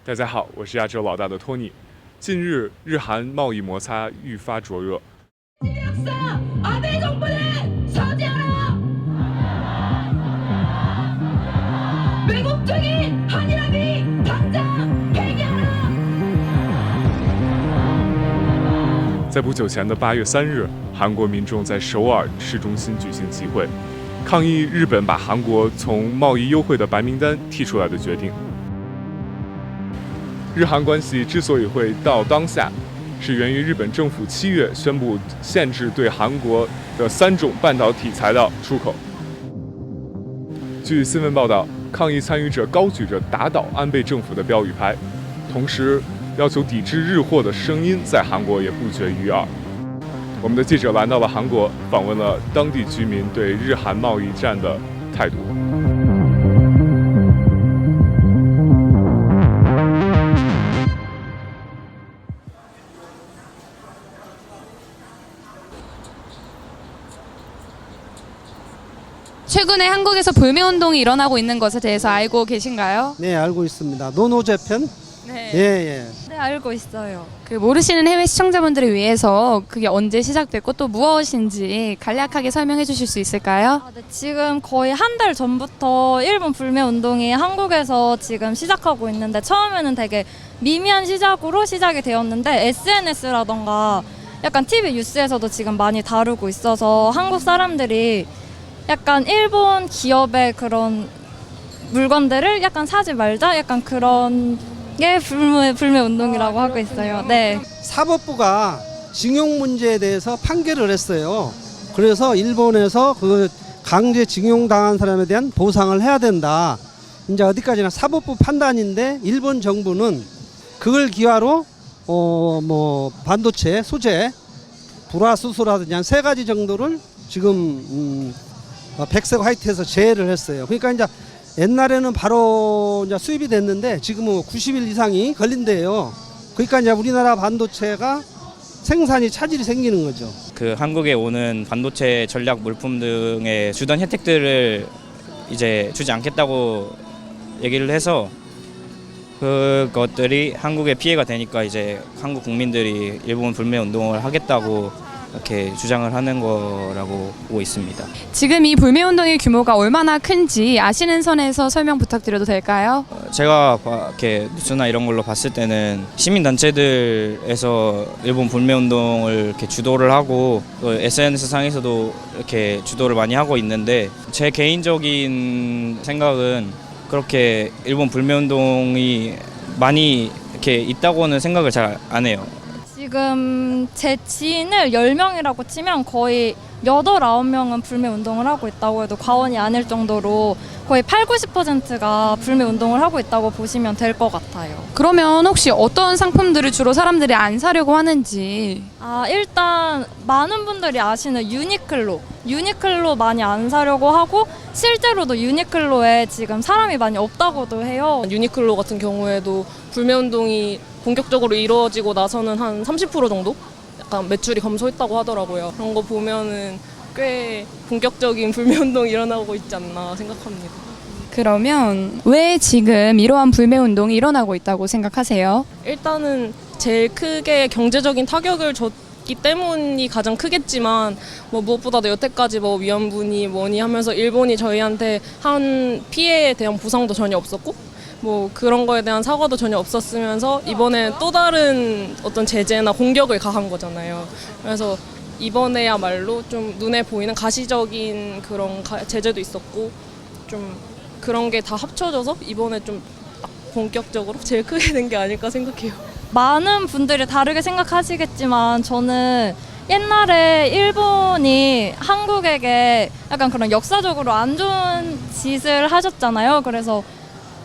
大家好，我是亚洲老大的托尼。近日，日韩贸易摩擦愈发灼热。在不久前的8月3日，韩国民众在首尔市中心举行集会，抗议日本把韩国从贸易优惠的白名单剔出来的决定。日韩关系之所以会到当下，是源于日本政府7月宣布限制对韩国的3种半导体材料出口。据新闻报道，抗议参与者高举着打倒安倍政府的标语牌，同时要求抵制日货的声音在韩国也不绝于耳。我们的记者来到了韩国，访问了当地居民对日韩贸易战的态度。최근에 한국에서 불매운동이 일어나고 있는 것에 대해서 알고 계신가요? 네, 알고 있습니다. 노노재편? 네. 예. 네, 알고 있어요. 그 모르시는 해외 시청자분들을 위해서 그게 언제 시작됐고 또 무엇인지 간략하게 설명해 주실 수 있을까요? 네, 지금 거의 한 달 전부터 일본 불매 운동이 한국에서 지금 시작하고 있는데 처음에는 되게 미미한 시작으로 시작이 되었는데 SNS라던가 약간 TV 뉴스에서도 지금 많이 다루고 있어서 한국 사람들이 약간 일본 기업의 그런 물건들을 약간 사지 말자 약간 그런 게 불매 운동이라고 하고 있어요. 네. 사법부가 징용 문제에 대해서 판결을 했어요. 그래서 일본에서 그 강제 징용당한 사람에 대한 보상을 해야 된다. 이제 어디까지나 사법부 판단인데 일본 정부는 그걸 기화로 반도체 소재 불화수소라든지 한 3가지 정도를 지금 백색 화이트에서 제외를 했어요. 그러니까 이제 옛날에는 바로 이제 수입이 됐는데 지금은 90일 이상이 걸린대요. 그러니까 이제 우리나라 반도체가 생산이 차질이 생기는 거죠. 그 한국에 오는 반도체 전략 물품 등의 주던 혜택들을 이제 주지 않겠다고 얘기를 해서 그것들이 한국에 피해가 되니까 이제 한국 국민들이 일본 불매 운동을 하겠다고 이렇게 주장을 하는 거라고 보고 있습니다. 지금 이 불매운동의 규모가 얼마나 큰지 아시는 선에서 설명 부탁드려도 될까요? 제가 이렇게 뉴스나 이런 걸로 봤을 때는 시민단체들에서 일본 불매운동을 이렇게 주도를 하고 SNS 상에서도 이렇게 주도를 많이 하고 있는데 제 개인적인 생각은 그렇게 일본 불매운동이 많이 이렇게 있다고는 생각을 잘 안 해요. 지금 제 지인을 10명이라고 치면 거의 8, 9명은 불매 운동을 하고 있다고 해도 과언이 아닐 정도로 거의 8, 90%가 불매 운동을 하고 있다고 보시면 될 것 같아요. 그러면 혹시 어떤 상품들을 주로 사람들이 안 사려고 하는지. 일단 많은 분들이 아시는 유니클로 많이 안 사려고 하고 실제로도 유니클로에 지금 사람이 많이 없다고도 해요. 유니클로 같은 경우에도 불매 운동이 본격적으로 이루어지고 나서는 한 30% 정도 약간 매출이 감소했다고 하더라고요. 그런 거 보면은 꽤 본격적인 불매 운동이 일어나고 있지 않나 생각합니다. 그러면 왜 지금 이러한 불매운동이 일어나고 있다고 생각하세요? 일단은 제일 크게 경제적인 타격을 줬기 때문이 가장 크겠지만 무엇보다도 여태까지 위안부니 뭐니 하면서 일본이 저희한테 한 피해에 대한 보상도 전혀 없었고 그런 거에 대한 사과도 전혀 없었으면서 이번에 또 다른 어떤 제재나 공격을 가한 거잖아요. 그래서 이번에야말로 좀 눈에 보이는 가시적인 그런 제재도 있었고 좀 그런 게 다 합쳐져서 이번에 좀 본격적으로 제일 크게 된 게 아닐까 생각해요. 많은 분들이 다르게 생각하시겠지만 저는 옛날에 일본이 한국에게 약간 그런 역사적으로 안 좋은 짓을 하셨잖아요. 그래서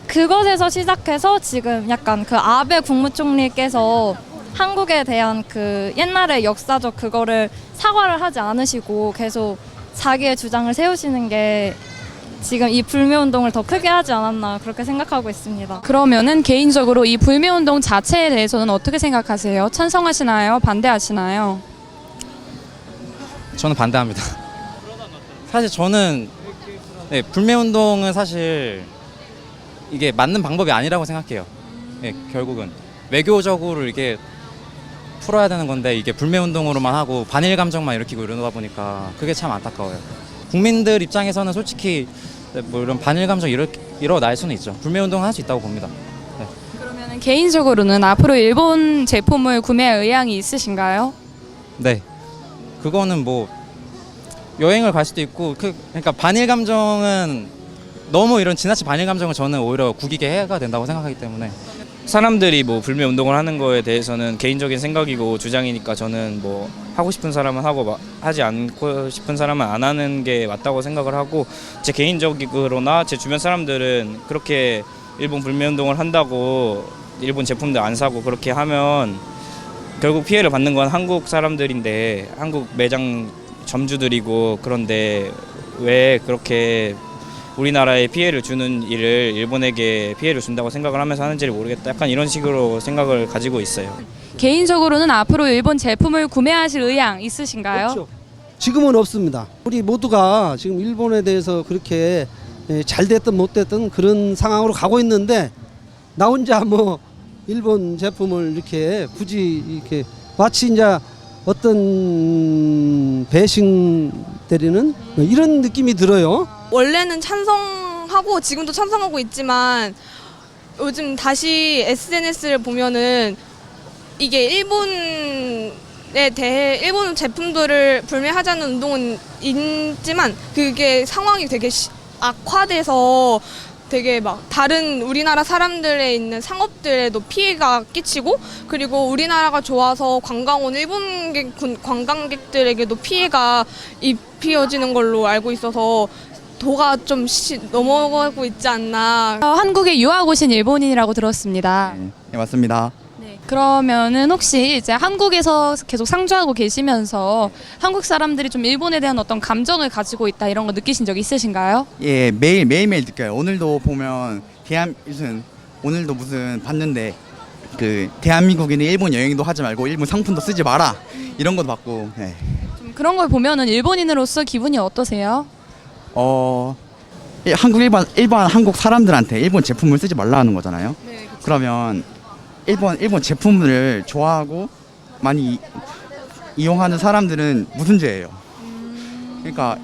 그것에서 시작해서 지금 약간 그 아베 국무총리께서 한국에 대한 그 옛날의 역사적 그거를 사과를 하지 않으시고 계속 자기의 주장을 세우시는 게 지금 이 불매운동을 더 크게 하지 않았나 그렇게 생각하고 있습니다. 그러면은 개인적으로 이 불매운동 자체에 대해서는 어떻게 생각하세요? 찬성하시나요? 반대하시나요? 저는 반대합니다. 사실 저는 불매운동은 사실 이게 맞는 방법이 아니라고 생각해요. 예, 결국은 외교적으로 이게 풀어야 되는 건데 이게 불매 운동으로만 하고 반일 감정만 일으키고 이러다 보니까 그게 참 안타까워요. 국민들 입장에서는 솔직히 뭐 이런 반일 감정 일어날 수는 있죠. 불매 운동은 할 수 있다고 봅니다. 그러면 개인적으로는 앞으로 일본 제품을 구매할 의향이 있으신가요? 네, 그거는 뭐 여행을 갈 수도 있고 그러니까 반일 감정은 너무 이런 지나친 반일 감정을 저는 오히려 국익에 해가 된다고 생각하기 때문에 사람들이 뭐 불매 운동을 하는 거에 대해서는 개인적인 생각이고 주장이니까 저는 뭐 하고 싶은 사람은 하고 하지 않고 싶은 사람은 안 하는 게 맞다고 생각을 하고, 제 개인적으로나 제 주변 사람들은 그렇게 일본 불매 운동을 한다고 일본 제품들 안 사고 그렇게 하면 결국 피해를 받는 건 한국 사람들인데, 한국 매장 점주들이고, 그런데 왜 그렇게 우리나라에 피해를 주는 일을 일본에게 피해를 준다고 생각을 하면서 하는지를 모르겠다. 약간 이런 식으로 생각을 가지고 있어요. 개인적으로는 앞으로 일본 제품을 구매하실 의향 있으신가요? 없죠. 지금은 없습니다. 우리 모두가 지금 일본에 대해서 그렇게 잘 됐든 못 됐든 그런 상황으로 가고 있는데, 나 혼자 뭐 일본 제품을 이렇게 굳이 이렇게 마치 이제 어떤 배신 때리는 이런 느낌이 들어요. 원래는 찬성하고 지금도 찬성하고 있지만 요즘 다시 SNS를 보면은 이게 일본에 대해 일본 제품들을 불매하자는 운동은 있지만 그게 상황이 되게 악화돼서 되게 막 다른 우리나라 사람들에 있는 상업들에도 피해가 끼치고, 그리고 우리나라가 좋아서 관광 온 관광객들에게도 피해가 입혀지는 걸로 알고 있어서 도가 좀 넘어가고 있지 않나. 한국에 유학 오신 일본인이라고 들었습니다. 네, 맞습니다. 네. 그러면은 혹시 이제 한국에서 계속 상주하고 계시면서 한국 사람들이 좀 일본에 대한 어떤 감정을 가지고 있다, 이런 거 느끼신 적 있으신가요? 예, 매일매일 느껴요. 오늘도 보면 오늘도 무슨 봤는데 그 대한민국인은 일본 여행도 하지 말고 일본 상품도 쓰지 마라, 이런 것도 봤고. 예. 좀 그런 걸 보면은 일본인으로서 기분이 어떠세요? 일반 한국 사람들한테 일본 제품을 쓰지 말라 하는 거잖아요. 네, 그렇죠. 그러면 일본 제품을 좋아하고 많이 이용하는 사람들은 무슨 죄예요? 그러니까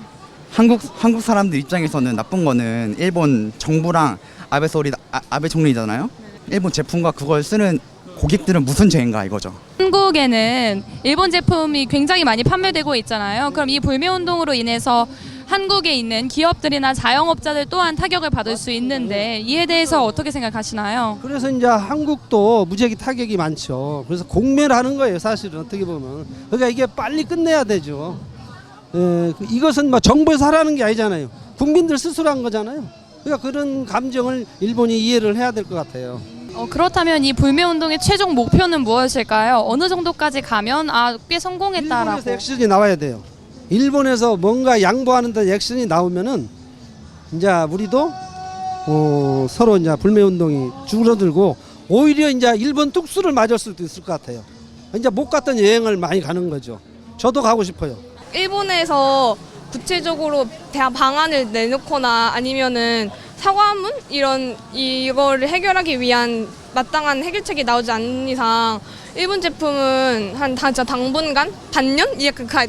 한국 사람들 입장에서는 나쁜 거는 일본 정부랑 아베 총리잖아요. 일본 제품과 그걸 쓰는 고객들은 무슨 죄인가 이거죠. 한국에는 일본 제품이 굉장히 많이 판매되고 있잖아요. 그럼 이 불매 운동으로 인해서 한국에 있는 기업들이나 자영업자들 또한 타격을 받을 수 있는데, 이에 대해서 어떻게 생각하시나요? 그래서 이제 한국도 무지하게 타격이 많죠. 그래서 공멸하는 거예요, 사실은 어떻게 보면. 그러니까 이게 빨리 끝내야 되죠. 이것은 뭐 정부에서 하라는 게 아니잖아요. 국민들 스스로 한 거잖아요. 그러니까 그런 감정을 일본이 이해를 해야 될 것 같아요. 그렇다면 이 불매 운동의 최종 목표는 무엇일까요? 어느 정도까지 가면 꽤 성공했다라고. 일본에서 액션이 나와야 돼요. 일본에서 뭔가 양보하는 데 액션이 나오면은 이제 우리도 서로 이제 불매 운동이 줄어들고, 오히려 이제 일본 뚝수를 맞을 수도 있을 것 같아요. 이제 못 갔던 여행을 많이 가는 거죠. 저도 가고 싶어요. 일본에서 구체적으로 대한 방안을 내놓거나 아니면은 사과문 이거를 해결하기 위한 마땅한 해결책이 나오지 않는 이상 일본 제품은 진짜 당분간 반년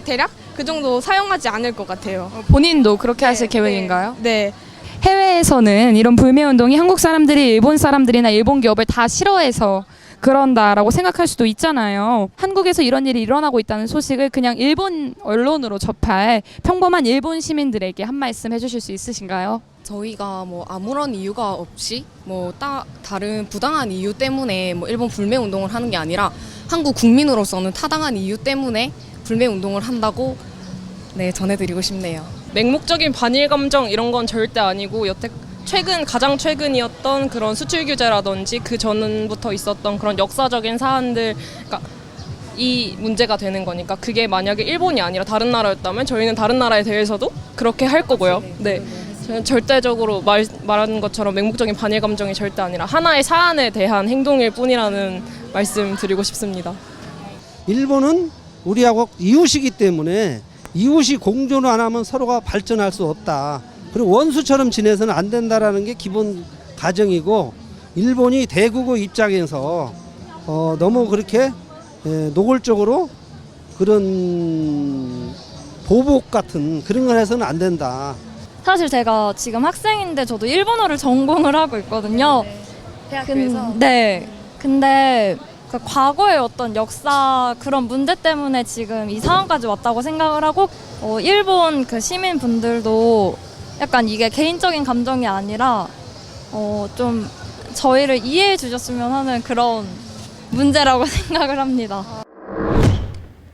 대략 그 정도 사용하지 않을 것 같아요. 본인도 그렇게 하실 계획인가요? 네. 해외에서는 이런 불매 운동이 한국 사람들이 일본 사람들이나 일본 기업을 다 싫어해서 그런다라고 생각할 수도 있잖아요. 한국에서 이런 일이 일어나고 있다는 소식을 그냥 일본 언론으로 접할 평범한 일본 시민들에게 한 말씀 해주실 수 있으신가요? 저희가 뭐 아무런 이유가 없이 뭐 다른 부당한 이유 때문에 뭐 일본 불매 운동을 하는 게 아니라 한국 국민으로서는 타당한 이유 때문에 불매 운동을 한다고 전해드리고 싶네요. 맹목적인 반일 감정 이런 건 절대 아니고, 가장 최근이었던 그런 수출 규제라든지 그 전부터 있었던 그런 역사적인 사안들, 그러니까 이 문제가 되는 거니까, 그게 만약에 일본이 아니라 다른 나라였다면 저희는 다른 나라에 대해서도 그렇게 할 거고요. 네. 저는 절대적으로 말하는 것처럼 맹목적인 반일 감정이 절대 아니라 하나의 사안에 대한 행동일 뿐이라는 말씀 드리고 싶습니다. 일본은 우리하고 이웃이기 때문에 이웃이 공존을 안 하면 서로가 발전할 수 없다. 그리고 원수처럼 지내서는 안 된다라는 게 기본 가정이고, 일본이 대국의 입장에서 너무 그렇게 노골적으로 그런 보복 같은 그런 걸 해서는 안 된다. 사실 제가 지금 학생인데 저도 일본어를 전공을 하고 있거든요. 대학교에서. 네. 근데 그 과거의 어떤 역사 그런 문제 때문에 지금 이 상황까지 왔다고 생각을 하고 일본 그 시민분들도 약간 이게 개인적인 감정이 아니라 좀 저희를 이해해 주셨으면 하는 그런 문제라고 생각을 합니다.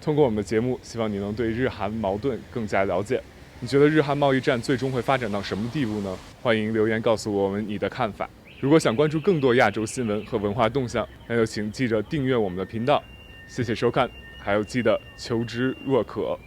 通过我们的节目，希望你能对日韩矛盾更加了解。你觉得日韩贸易战最终会发展到什么地步呢？欢迎留言告诉我们你的看法。如果想关注更多亚洲新闻和文化动向，那就请记着订阅我们的频道。谢谢收看，还有记得求知若渴。